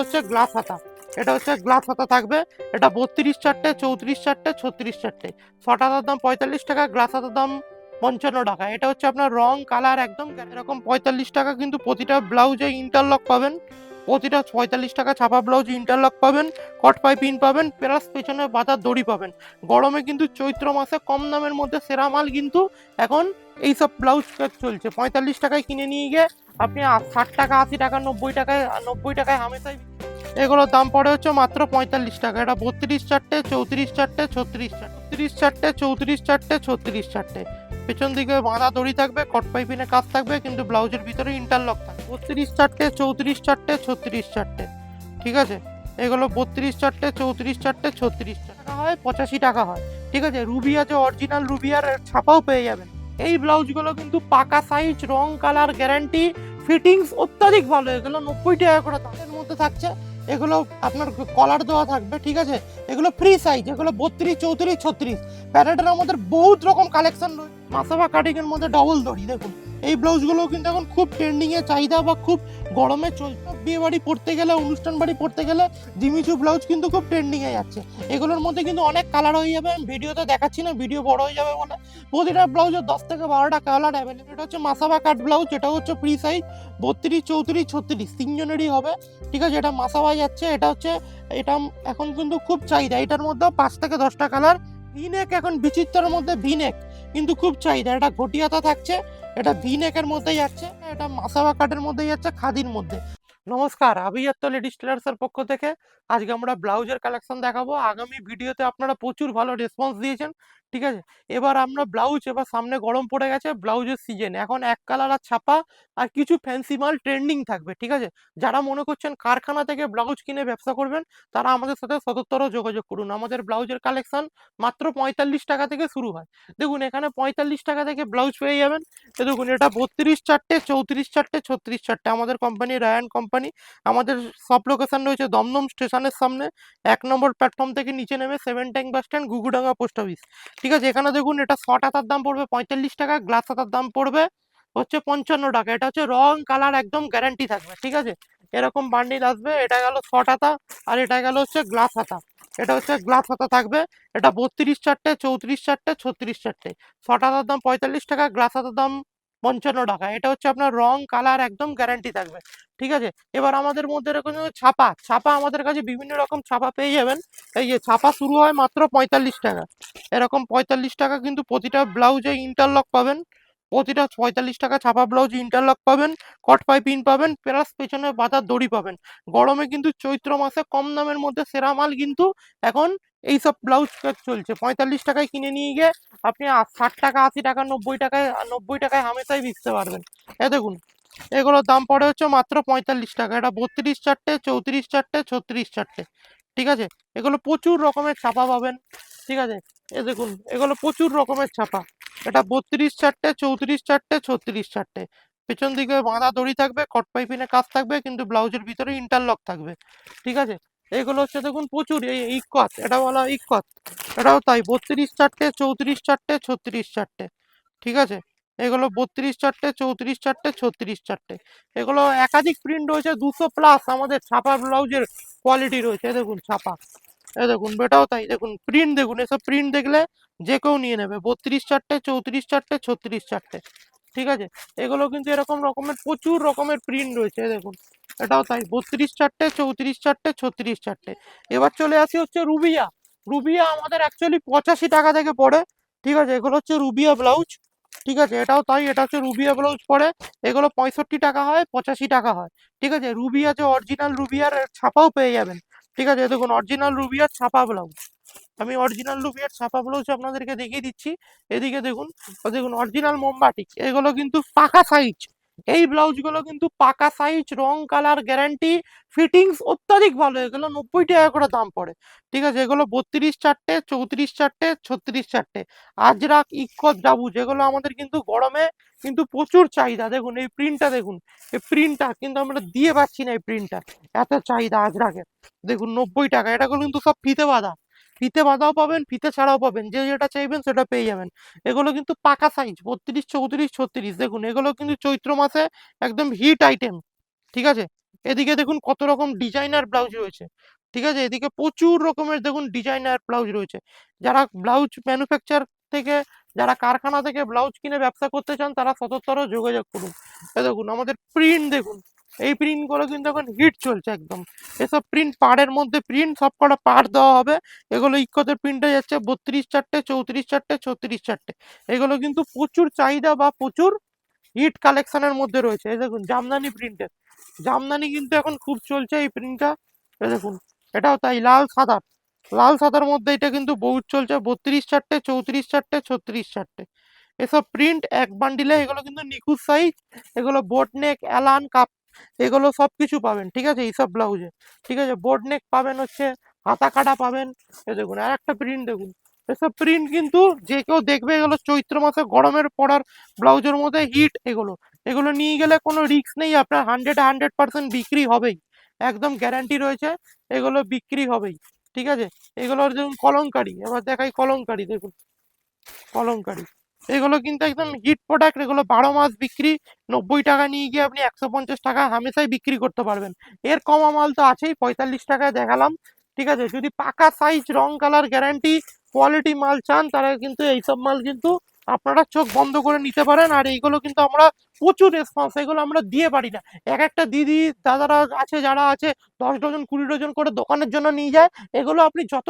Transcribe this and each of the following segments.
হচ্ছে গ্লাস হাতা। এটা হচ্ছে গ্লাস হাতা থাকবে। এটা 32 চারটে, 34 চারটে, 36 চারটে। শর্ট হাতার দাম 45 টাকা, গ্লাস হাতার দাম 55 টাকা। এটা হচ্ছে আপনার রং কালার একদম এরকম 45 টাকা, কিন্তু প্রতিটা ব্লাউজে ইন্টারলক পাবেন। প্রতিটা 45 টাকা ছাপা ব্লাউজে ইন্টারলক পাবেন, কট পাই পিন পাবেন, প্লাস পেছনে বাঁধার দড়ি পাবেন। গরমে কিন্তু চৈত্র মাসে কম দামের মধ্যে সেরা মাল কিন্তু এখন এইসব ব্লাউজ চলছে। 45 টাকায় কিনে নিয়ে গিয়ে আপনি 60 টাকা, 80 টাকা, 90 টাকায় হামেশাই। এগুলোর দাম পড়ে হচ্ছে মাত্র 45 টাকা। এটা 32 চারটে, 34 চারটে, 36 চারটে, 30 চারটে, 34 চারটে, 36 চারটে। পেছন দিকে বাঁধা দড়ি থাকবে, কট পাইপিনে কাজ থাকবে, কিন্তু ব্লাউজের ভিতরে ইন্টারলক থাকবে। 32 চারটে, 34 চারটে, 36 চারটে। ঠিক আছে, এগুলো 32 চারটে, 34 চারটে, 36 টাকা হয়, 85 টাকা হয়। ঠিক আছে, রুবি আছে, অরিজিনাল রুবি আর ছাপাও পেয়ে যাবেন। এই ব্লাউজগুলো কিন্তু পাকা সাইজ, রং কালার গ্যারান্টি, ফিটিংস অত্যাধিক ভালো। এগুলো 90 টাকা করে দামের মধ্যে থাকছে। এগুলো আপনার কলার দেওয়া থাকবে। ঠিক আছে, এগুলো ফ্রি সাইজ, এগুলো 32, 34, 36। প্যারেডের আমাদের বহুত রকম কালেকশন রয়েছে। মাসাবা কাটিং এর মধ্যে ডবল দড়ি দেখুন। এই ব্লাউজগুলো কিন্তু এখন খুব ট্রেন্ডিং এ চাহিদা, বা খুব গরমে চলছে। বিয়ে বাড়ি পড়তে গেলে, অনুষ্ঠান বাড়ি পড়তে গেলে জিমিচু ব্লাউজ কিন্তু খুব ট্রেন্ডিং এ যাচ্ছে। এগুলোর মধ্যে কিন্তু অনেক কালার হয়ে যাবে, আমি ভিডিওতে দেখাচ্ছি না, ভিডিও বড় হয়ে যাবে বলে। প্রতিটা ব্লাউজের 10 থেকে 12টা কালার অ্যাভেলেবল। এটা হচ্ছে মাসাবা কাট ব্লাউজ, এটা হচ্ছে ফ্রি সাইজ 32, 34, 36 তিনজনেরই হবে। ঠিক আছে, এটা মাসাবা যাচ্ছে। এটা এখন কিন্তু খুব চাহিদা। এটার মধ্যে 5 থেকে 10টা কালার। ভিনেক এখন বিচিত্রের মধ্যে ভিনেক কিন্তু খুব চাহিদা। এটা ঘটিয়াতা থাকছে, এটা ভিনেকের মধ্যে যাচ্ছে, এটা মাসাবা কাটের মধ্যে যাচ্ছে, খাদির মধ্যে। নমস্কার, আভিজাত্য লেডিস টেলার্সের পক্ষ থেকে আজকে আমরা ব্লাউজের কালেকশন দেখাবো। আগামী ভিডিওতে আপনারা প্রচুর ভালো রেসপন্স দিয়েছেন। ঠিক আছে, এবার আমরা ব্লাউজ, এবার সামনে গরম পড়ে গেছে, ব্লাউজের সিজন। এখন এক কালার আর ছাপা আর কিছু ফ্যান্সি মাল ট্রেন্ডিং থাকবে। ঠিক আছে, যারা মনে করছেন কারখানা থেকে ব্লাউজ কিনে ব্যবসা করবেন, তারা আমাদের সাথে সদুত্তর যোগাযোগ করুন। আমাদের ব্লাউজের কালেকশন মাত্র 45 টাকা থেকে শুরু হয়। দেখুন, এখানে 45 টাকা থেকে ব্লাউজ পেয়ে যাবেন। দেখুন, এটা 32 চারটে, 34 চারটে, 36 চারটে। আমাদের কোম্পানি রায়ান কোম্পানি। আমাদের সব লোকেশন রয়েছে দমদম স্টেশনের সামনে, 1 নম্বর প্ল্যাটফর্ম থেকে নিচে নেমে 7 tank bus stand, Ghughudanga post office. ঠিক আছে, এখানে দেখুন, এটা শর্ট হাতার দাম পড়বে 45 টাকা, গ্লাস হাতার দাম পড়বে হচ্ছে 55 টাকা। এটা হচ্ছে রং কালার একদম গ্যারান্টি থাকবে। ঠিক আছে, এরকম বান্ডিল আসবে। এটা গেল শর্ট হাতা, আর এটা গেল হচ্ছে গ্লাস হাতা। এটা হচ্ছে গ্লাস হাতা থাকবে। এটা 32 চারটে, 34 চারটে, 36 চারটে। শর্ট হাতার দাম 45 টাকা, গ্লাস হাতার দাম 55 টাকা। এটা হচ্ছে আপনার রং কালার একদম গ্যারান্টি থাকবে। ঠিক আছে, এবার আমাদের মধ্যে এরকম ছাপা ছাপা আমাদের কাছে বিভিন্ন রকম ছাপা পেয়ে যাবেন। এই যে ছাপা শুরু হয় মাত্র 45 টাকা। এরকম 45 টাকা, কিন্তু প্রতিটা ব্লাউজে ইন্টারলক পাবেন। প্রতিটা 45 টাকা ছাপা ব্লাউজ ইন্টারলক পাবেন, কট পাই পিন পাবেন, প্লাস পেছনে বাঁধার দড়ি পাবেন। গরমে কিন্তু চৈত্র মাসে কম দামের মধ্যে সেরা মাল কিন্তু এখন এইসব ব্লাউজ চলছে। 45 টাকায় কিনে নিয়ে গিয়ে আপনি 60 টাকা, 80 টাকা, 90 টাকায় হামেশাই বিকতে পারবেন। দেখুন, এগুলোর দাম পড়ে হচ্ছে মাত্র 45 টাকা। এটা 32 চারটে, 34 চারটে, 36 চারটে। ঠিক আছে, এগুলো প্রচুর রকমের ছাপা পাবেন। ঠিক আছে, দেখুন, এগুলো প্রচুর রকমের ছাপা। এটা 32 চারটে, 34 চারটে, 36 চারটে। পেছন দিকে বাঁধা দড়ি থাকবে, কট পাইপিনে কাজ থাকবে, কিন্তু ব্লাউজের ভিতরে ইন্টারলক থাকবে। ঠিক আছে, এগুলো হচ্ছে দেখুন প্রচুর। এই ইকত, এটা বলা ইকত, এটাও তাই 32 চারটে, 34 চারটে, 36 চারটে। ঠিক আছে, এগুলো 32 চারটে, 34 চারটে, 36 চারটে। এগুলো একাধিক প্রিন্ট রয়েছে, 200+ আমাদের ছাপা ব্লাউজের কোয়ালিটি রয়েছে। দেখুন ছাপা, দেখুন এটাও তাই। দেখুন প্রিন্ট, দেখুন এসব প্রিন্ট দেখলে যে কেউ নিয়ে নেবে। 32 চারটে, 34 চারটে, 36 চারটে। ঠিক আছে, এগুলো কিন্তু এরকম রকমের প্রচুর রকমের প্রিন্ট রয়েছে। দেখুন এটাও তাই, 32 চারটে, 34 চারটে, 36 চারটে। এবার চলে আসি হচ্ছে রুবিয়া। রুবিয়া আমাদের অ্যাকচুয়ালি 85 টাকা থেকে পড়ে। ঠিক আছে, এগুলো হচ্ছে রুবিয়া ব্লাউজ। ঠিক আছে, এটাও তাই, এটা হচ্ছে রুবিয়া ব্লাউজ পড়ে। এগুলো 65 টাকা হয়, 85 টাকা হয়। ঠিক আছে, রুবি আছে, অরিজিনাল রুবিয়ার ছাপাও পেয়ে যাবেন। ঠিক আছে, দেখুন অরিজিনাল রুবিয়ার ছাপা ব্লাউজ। আমি অরিজিনাল রুবিয়ার ছাপা ব্লাউজ আপনাদেরকে দেখিয়ে দিচ্ছি। এদিকে দেখুন, দেখুন অরিজিনাল মোমবাটিক। এগুলো কিন্তু পাকা সাইজ। এই ব্লাউজগুলো কিন্তু পাকা সাইজ, রং কালার গ্যারান্টি, ফিটিংস অত্যাধিক ভালো। এগুলো 90 টাকা করে দাম পড়ে। ঠিক আছে, এগুলো 32 চারটে, 34 চারটে, 36 চারটে। আজরাক, ইক্কত, জাবু, যেগুলো আমাদের কিন্তু গরমে কিন্তু প্রচুর চাহিদা। দেখুন এই প্রিন্টটা, দেখুন এই প্রিন্টটা কিন্তু আমরা দিয়ে পাচ্ছি না। এই প্রিন্টটা এত চাহিদা আজরাকের। দেখুন 90 টাকা। এটাগুলো কিন্তু সব ফিতে বাঁধা। ফিতে বাঁধাও পাবেন, ফিতে ছাড়াও পাবেন, যে যেটা চাইবেন সেটা পেয়ে যাবেন। এগুলো কিন্তু পাকা সাইজ 32, 34, 36। দেখুন এগুলো কিন্তু চৈত্র মাসে একদম হিট আইটেম। ঠিক আছে, এদিকে দেখুন কত রকম ডিজাইনার ব্লাউজ রয়েছে, ঠিক আছে, এদিকে প্রচুর রকমের দেখুন ডিজাইনার ব্লাউজ রয়েছে। যারা ব্লাউজ ম্যানুফ্যাকচার থেকে, যারা কারখানা থেকে ব্লাউজ কিনে ব্যবসা করতে চান তারা সততর যোগাযোগ করুন। দেখুন আমাদের প্রিন্ট দেখুন, এই প্রিন্ট গুলো কিন্তু এখন হিট চলছে একদম। এসব প্রিন্ট পাড়ের মধ্যে প্রিন্ট, সব কটা পাড় দেওয়া হবে। এগুলো ইক্কতের প্রিন্টে যাচ্ছে 32 চারটে, 34 চারটে, 36 চারটে। এগুলো কিন্তু প্রচুর চাহিদা বা প্রচুর হিট কালেকশনের মধ্যে রয়েছে। এই দেখুন জামদানি প্রিন্টের, জামদানি কিন্তু এখন খুব চলছে এই প্রিন্টটা। এই দেখুন এটাও তাই, লাল সাদা, লাল সাদার মধ্যে এটা কিন্তু বহুত চলছে 32 চারটে, 34 চারটে, 36 চারটে। এসব প্রিন্ট এক বান্ডিলে, এগুলো কিন্তু নিখুঁত সাইজ। এগুলো বোট নেক, অ্যালান কাপ, এগুলো সব কিছু পাবেন, ঠিক আছে, এইসব ব্লাউজে। ঠিক আছে, বোট নেক পাবেন, হচ্ছে হাতা কাটা পাবেন। এই দেখুন আর একটা প্রিন্ট দেখুন, এসব প্রিন্ট কিন্তু যে কেউ দেখবে, এগুলো চৈত্র মাসে গরমের পড়ার ব্লাউজের মধ্যে হিট। এগুলো এগুলো নিয়ে গেলে কোনো রিস্ক নেই, আপনার 100% বিক্রি হবেই, একদম গ্যারান্টি রয়েছে, এগুলো বিক্রি হবেই। ঠিক আছে, এগুলোর দেখুন কলমকারি, এবার দেখাই কলমকারি, দেখুন কলমকারি, এগুলো কিন্তু একদম হিট প্রোডাক্ট। এগুলো 12 মাস বিক্রি, 90 টাকা নিয়ে গিয়ে আপনি 150 টাকা হামেশাই বিক্রি করতে পারবেন। এর কমা মাল তো আছেই, 45 টাকায় দেখালাম। ঠিক আছে, যদি পাকা সাইজ, রং, কালার গ্যারান্টি, কোয়ালিটি মাল চান, তারা কিন্তু এইসব মাল কিন্তু আপনারা চোখ বন্ধ করে নিতে পারেন। আর এইগুলো কিন্তু আমরা প্রচুর রেসপন্স, এগুলো আমরা দিয়ে পারি না। এক একটা দিদি দাদারা আছে, যারা আছে 10 ডজন 20 ডজন করে দোকানের জন্য নিয়ে যায়। এগুলো আপনি যত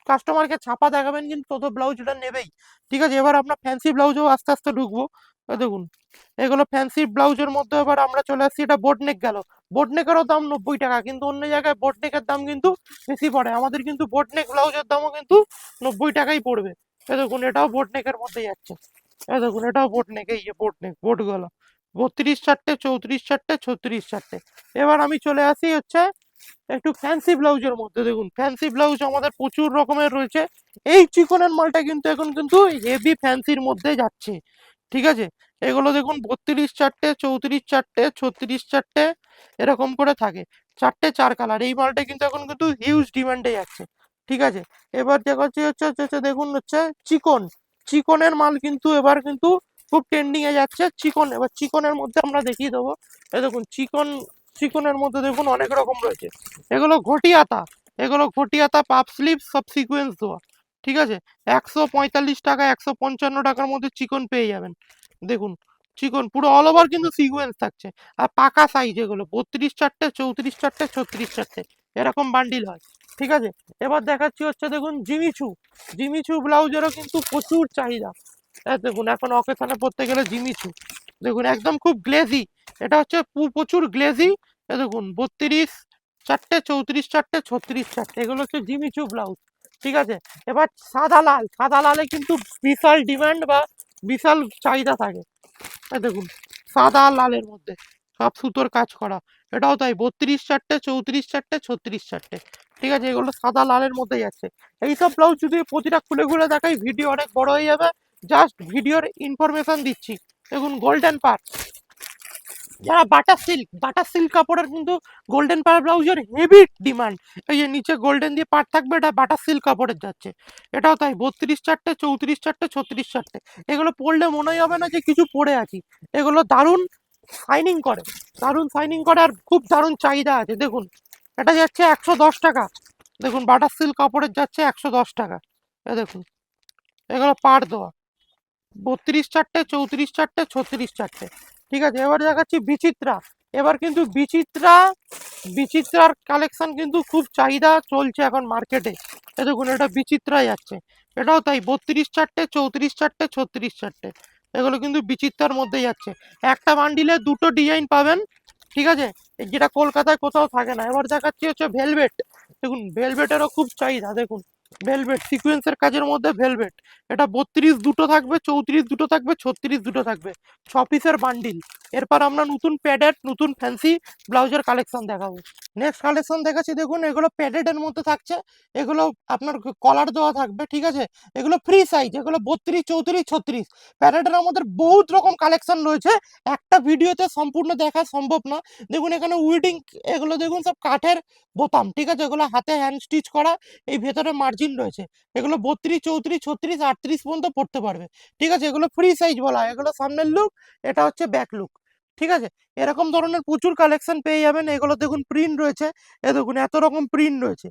কাস্টমারকে ছাপা দেখাবেন কিন্তু তত ব্লাউজ ওটা নেবেই। ঠিক আছে, এবার আমরা ফ্যান্সি ব্লাউজও আস্তে আস্তে ঢুকবো। দেখুন এগুলো ফ্যান্সি ব্লাউজের মধ্যে এবার আমরা চলে আসছি, এটা বোট নেক গেল। বোট নেকেরও দাম 90 টাকা, কিন্তু অন্য জায়গায় বোট নেকের দাম কিন্তু বেশি পড়ে, আমাদের কিন্তু বোট নেক ব্লাউজের দামও কিন্তু 90 টাকাই পড়বে। দেখুন এটাও বোট নেকের মধ্যে যাচ্ছে। দেখুন এটাও বোট নেক, এই যে বোট নেক, বোট গলা, 32 চারটে, 34 চারটে, 36 চারটে। এবার আমি চলে আসি হচ্ছে একটু ফ্যান্সি ব্লাউজের মধ্যে। দেখুন ফ্যান্সি ব্লাউজ আমাদের প্রচুর রকমের রয়েছে। এই চিকনের মালটা কিন্তু এখন কিন্তু হেভি ফ্যান্সির মধ্যে যাচ্ছে। ঠিক আছে, এগুলো দেখুন 32 চারটে, 34 চারটে, 36 চারটে, এরকম করে থাকে, চারটে 4 কালার। এই মালটা কিন্তু এখন কিন্তু হিউজ ডিমান্ডে যাচ্ছে। ঠিক আছে, এবার দেখাচ্ছি হচ্ছে দেখুন হচ্ছে চিকন, চিকনের মাল কিন্তু এবার কিন্তু খুব ট্রেন্ডিং এ যাচ্ছে চিকন। এবার চিকনের মধ্যে আমরা দেখিয়ে দেবো। এই দেখুন চিকন, চিকনের মধ্যে দেখুন অনেক রকম রয়েছে। এগুলো ঘটিয়াতা, এগুলো ঘটিয়াতা পাপ স্লিভ সব সিকোয়েন্স দেওয়া। ঠিক আছে, 145 টাকা, 155 টাকার মধ্যে চিকন পেয়ে যাবেন। দেখুন চিকন পুরো অল ওভার কিন্তু সিকোয়েন্স থাকছে। আর পাকা সাইজ, এগুলো 32 চারটে, 34 চারটে, 36 চারটে, এরকম বান্ডিল হয়। ঠিক আছে, এবার দেখাচ্ছি হচ্ছে দেখুন জিমিচু, জিমিচু ব্লাউজেরও কিন্তু প্রচুর চাহিদা। দেখুন এখন অকেশনে পড়তে গেলে জিমিচু, দেখুন একদম খুব গ্লেজি, এটা হচ্ছে প্রচুর গ্লেজি। দেখুন 32 চারটে, 34 চারটে, 36 চারটে, এগুলো হচ্ছে জিমিচু ব্লাউজ। ঠিক আছে, এবার সাদা লাল, সাদা লালে কিন্তু বিশাল ডিমান্ড বা বিশাল চাহিদা থাকে। দেখুন সাদা আর লালের মধ্যে সব সুতোর কাজ করা, এটাও তাই 32 চারটে, 34 চারটে, 36 চারটে। ঠিক আছে, এগুলো সাদা লালের মধ্যে যাচ্ছে। এইসব ব্লাউজ যদি প্রতিটা খুলে খুলে দেখাই ভিডিও অনেক বড় হয়ে যাবে, জাস্ট ভিডিওর ইনফরমেশন দিচ্ছি। দেখুন গোল্ডেন পার্ক, যারা বাটার সিল্ক, বাটার সিল্ক কাপড়ের কিন্তু গোল্ডেন পাড় ব্লাউজের হেভি ডিমান্ড। এই যে নিচে গোল্ডেন দিয়ে পাট থাকবে, এটা বাটার সিল্ক কাপড়ের যাচ্ছে। এটাও তাই 32 চারটে, 34 চারটে, 36 চারটে। এগুলো পরলে মনেই হবে না যে কিছু পরে আছি। এগুলো দারুণ শাইনিং করে, দারুণ শাইনিং করে, আর খুব দারুণ চাহিদা আছে। দেখুন এটা যাচ্ছে 110 টাকা, দেখুন বাটার সিল্ক কাপড়ের যাচ্ছে 110 টাকা। এ দেখুন এগুলো পাড় দেওয়া 32 চারটে, 34 চারটে, 36 চারটে। ঠিক আছে, এবার দেখাচ্ছি বিচিত্রা। এবার কিন্তু বিচিত্রা, বিচিত্রার কালেকশন কিন্তু খুব চাহিদা চলছে এখন মার্কেটে। এ দেখুন এটা বিচিত্রা যাচ্ছে, এটাও তাই 32 চারটে, 34 চারটে, 36 চারটে। এগুলো কিন্তু বিচিত্রার মধ্যে যাচ্ছে। একটা বান্ডিলে দুটো ডিজাইন পাবেন। ঠিক আছে, যেটা কলকাতায় কোথাও থাকে না। এবার দেখাচ্ছি হচ্ছে ভেলভেট। দেখুন ভেলভেটেরও খুব চাহিদা। দেখুন ভেলভেট সিকোয়েন্সের কাজের মধ্যে ভেলভেট, এটা 32 দুটো থাকবে, 34 দুটো থাকবে, 36 দুটো থাকবে, 6 পিসের বান্ডিল। এরপর আমরা নতুন প্যাডেড, নতুন ফ্যান্সি ব্লাউজের কালেকশন দেখাবো। নেক্সট কালেকশন দেখাচ্ছি, দেখুন এগুলো প্যাডেডের মধ্যে থাকছে। এগুলো আপনার কলার দেওয়া থাকবে। ঠিক আছে, এগুলো ফ্রি সাইজ, এগুলো 32, 34, 36। প্যাডেডের আমাদের বহুত রকম কালেকশন রয়েছে, একটা ভিডিওতে সম্পূর্ণ দেখা সম্ভব না। দেখুন এখানে উইডিং, এগুলো দেখুন সব কাঠের বোতাম। ঠিক আছে, এগুলো হাতে হ্যান্ড স্টিচ করা, এই ভেতরে মার্জিন রয়েছে। এগুলো 32, 34, 36, 38 পর্যন্ত পড়তে পারবে। ঠিক আছে, এগুলো ফ্রি সাইজ বলা হয়। এগুলো সামনের লুক, এটা হচ্ছে ব্যাক লুক। ঠিক আছে? এরকম ধরনের প্রচুর কালেকশন পেয়ে যাবেন। এগুলো দেখুন প্রিন্ট রয়েছে। এ দেখুন এত রকম প্রিন্ট রয়েছে।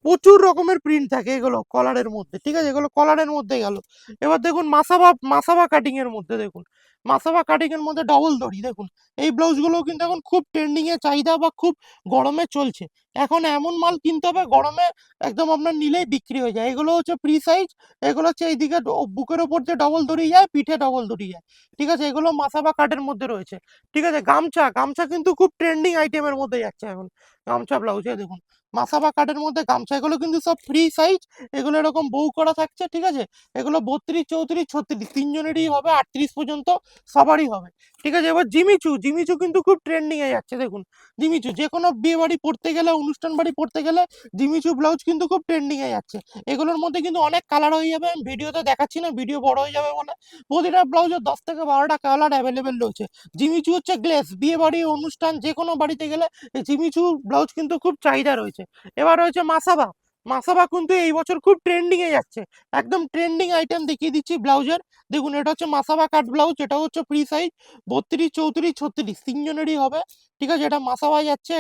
প্রচুর রকমের প্রিন্ট থাকে এগুলো কলারের মধ্যে, ঠিক আছে? এগুলো কলারের মধ্যে গেল। এবার দেখুন মাসাবা কাটিং এর মধ্যে দেখুন, মাসাবা কাটিং এর মধ্যে ডবল দড়ি দেখুন। এই ব্লাউজগুলো কিন্তু এখন খুব ট্রেন্ডিং এ চাহিদা বা খুব গরমে চলছে। এখন এমন মাল কিনতে হবে গরমে একদম আপনার নিলেই বিক্রি হয়ে যায়। এগুলো হচ্ছে ফ্রি সাইজ। এগুলো হচ্ছে এইদিকে বুকের ওপর যে ডবল দড়ি যায়, পিঠে ডবল দড়ি যায়, ঠিক আছে? এগুলো মাসাবা কাটের মধ্যে রয়েছে, ঠিক আছে? গামছা কিন্তু খুব ট্রেন্ডিং আইটেমের মধ্যে যাচ্ছে এখন। গামছা ব্লাউজ দেখুন, মাসাবা কাটের মধ্যে গামছা, এগুলো কিন্তু সব ফ্রি সাইজ। এগুলো এরকম বউ করা থাকছে, ঠিক আছে? এগুলো 32, 34, 36 তিনজনেরই হবে, 38 পর্যন্ত সবারই হবে, ঠিক আছে? এবার জিমিচু কিন্তু খুব ট্রেন্ডিং এ যাচ্ছে দেখুন। জিমিচু যে কোনো বিয়ে বাড়ি পড়তে গেলে, অনুষ্ঠান বাড়ি পড়তে গেলে জিমিচু ব্লাউজ কিন্তু খুব ট্রেন্ডিং এ যাচ্ছে। এগুলোর মধ্যে কিন্তু অনেক কালার হয়ে যাবে, আমি ভিডিওতে দেখাচ্ছি না, ভিডিও বড় হয়ে যাবে বলে। প্রতিটা ব্লাউজের 10 থেকে 12টা কালার অ্যাভেলেবেল রয়েছে। জিমিচু হচ্ছে গ্লেস, বিয়ে বাড়ি অনুষ্ঠান যে কোনো বাড়িতে গেলে এই জিমিচু ব্লাউজ কিন্তু খুব চাহিদা রয়েছে। এবার রয়েছে মাসাবা। মাসাবা কিন্তু এই বছর খুব ট্রেন্ডিং এ যাচ্ছে। একদম ট্রেন্ডিং আইটেম দেখিয়ে দিচ্ছি ব্লাউজের। দেখুন এটা হচ্ছে মাসাবা কাট ব্লাউজ, এটা হচ্ছে ফ্রি সাইজ 32, 34, 36 তিনজনেরই হবে, ঠিক আছে? এটা মাসাবা যাচ্ছে।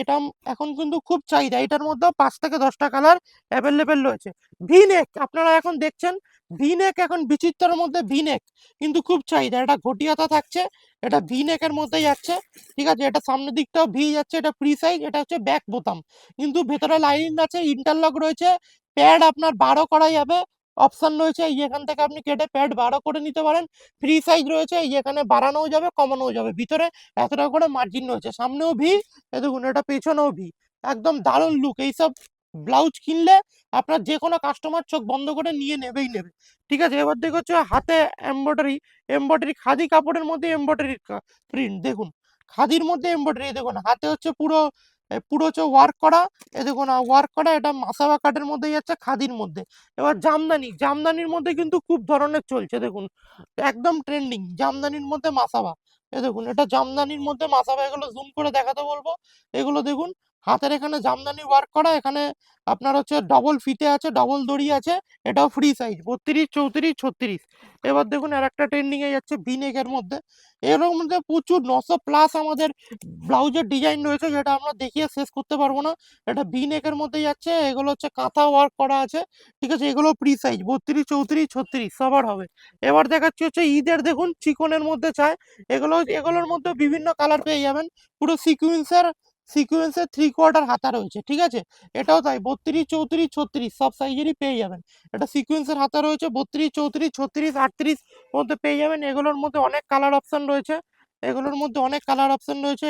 এটা এখন কিন্তু খুব চাহিদা। এটার মধ্যে 5 থেকে 10টা কালার অ্যাভেলেবেল রয়েছে। ভি নেক আপনারা এখন দেখছেন, ভি নেক এখন বিচিত্রের মধ্যে ভি নেক কিন্তু খুব চাহিদা। এটা ঘটি হাতা থাকছে, এটা ভি নেকের মধ্যে যাচ্ছে, ঠিক আছে? এটা সামনের দিকটাও ভি যাচ্ছে, এটা ফ্রি সাইজ, এটা হচ্ছে ব্যাক বোতাম, কিন্তু ভেতরে লাইনিং আছে, ইন্টারলক রয়েছে। প্যাড আপনার 12 করা যাবে, অপশন রয়েছে এই এখান থেকে আপনি কেটে প্যাড 12 করে নিতে পারেন। ফ্রি সাইজ রয়েছে, এই এখানে বাড়ানোও যাবে কমানোও যাবে। ভিতরে এতটা করে মার্জিন রয়েছে, সামনেও ভি, এ দেখুন এটা পেছনেও ভি। একদম দারুণ লুক। এইসব ব্লাউজ কিনলে আপনার যে কোনো কাস্টমার চোখ বন্ধ করে নিয়ে নেবেই নেবে, ঠিক আছে? এবার দেখো হচ্ছে হাতে এমব্রয়ডারি খাদি কাপড়ের মধ্যে এমব্রয়ডারি প্রিন্ট দেখুন, খাদির মধ্যে এমব্রয়ডারি দেখুন, হাতে হচ্ছে পুরো হচ্ছে ওয়ার্ক করা। এ দেখুন ওয়ার্ক করা, এটা মাসাবা কাটের মধ্যে যাচ্ছে, খাদির মধ্যে। এবার জামদানির মধ্যে কিন্তু খুব ধরনের চলছে দেখুন, একদম ট্রেন্ডিং জামদানির মধ্যে মাসাবা। এ দেখুন এটা জামদানির মধ্যে মাসাবা, এগুলো জুম করে দেখাতে বলবো। এগুলো দেখুন হাতের এখানে জামদানি ওয়ার্ক করা, এখানে আপনার হচ্ছে ডবল ফিতে আছে, ডবল দড়ি আছে। এটাও ফ্রি সাইজ 32, 34, 36। এবার দেখুন আর একটা ট্রেন্ডিং এ যাচ্ছে ভিনেকের মধ্যে। এর মধ্যে প্রচুর 900 প্লাস আমাদের ব্লাউজের ডিজাইন রয়েছে, যেটা আমরা দেখিয়ে শেষ করতে পারবো না। এটা ভি নেকের মধ্যে যাচ্ছে, এগুলো হচ্ছে কাঁথা ওয়ার্ক করা আছে, ঠিক আছে? এগুলো ফ্রি সাইজ 32, 34, 36 সবার হবে। এবার দেখাচ্ছি হচ্ছে ঈদের দেখুন চিকনের মধ্যে চায়, এগুলোর মধ্যে বিভিন্ন কালার পেয়ে যাবেন। পুরো সিকুয়েন্সের 3/4 হাতা রয়েছে, ঠিক আছে? এটাও তাই 32, 34, 36 সব সাইজেরই পেয়ে যাবেন। এটা সিকুয়েন্সের হাতা রয়েছে 32, 34, 36, 38 মধ্যে পেয়ে যাবেন। এগুলোর মধ্যে অনেক কালার অপশন রয়েছে।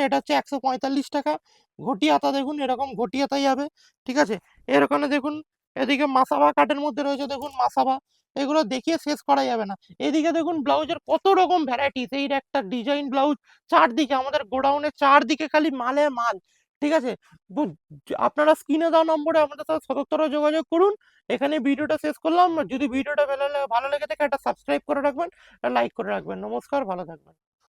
এটা হচ্ছে 145 টাকা। ঘটি হাতা দেখুন, এরকম ঘটি হাতাই যাবে, ঠিক আছে? এর ওখানে দেখুন, এদিকে মাসাবা কাটের মধ্যে রয়েছে দেখুন মাসাবা, এগুলো দেখিয়ে শেষ করা যাবে না। এদিকে দেখুন ব্লাউজের কত রকম ভ্যারাইটিস, এই একটা ডিজাইন ব্লাউজ, চারদিকে আমাদের গোডাউনের চারদিকে খালি মালে মাল, ঠিক আছে? তো আপনারা স্ক্রিনে দেওয়া নম্বরে আমাদের সাথে সদুত্তর যোগাযোগ করুন। এখানে ভিডিওটা শেষ করলাম। যদি ভিডিওটা ভালো লেগে থাকে একটা সাবস্ক্রাইব করে রাখবেন, লাইক করে রাখবেন। নমস্কার, ভালো থাকবেন।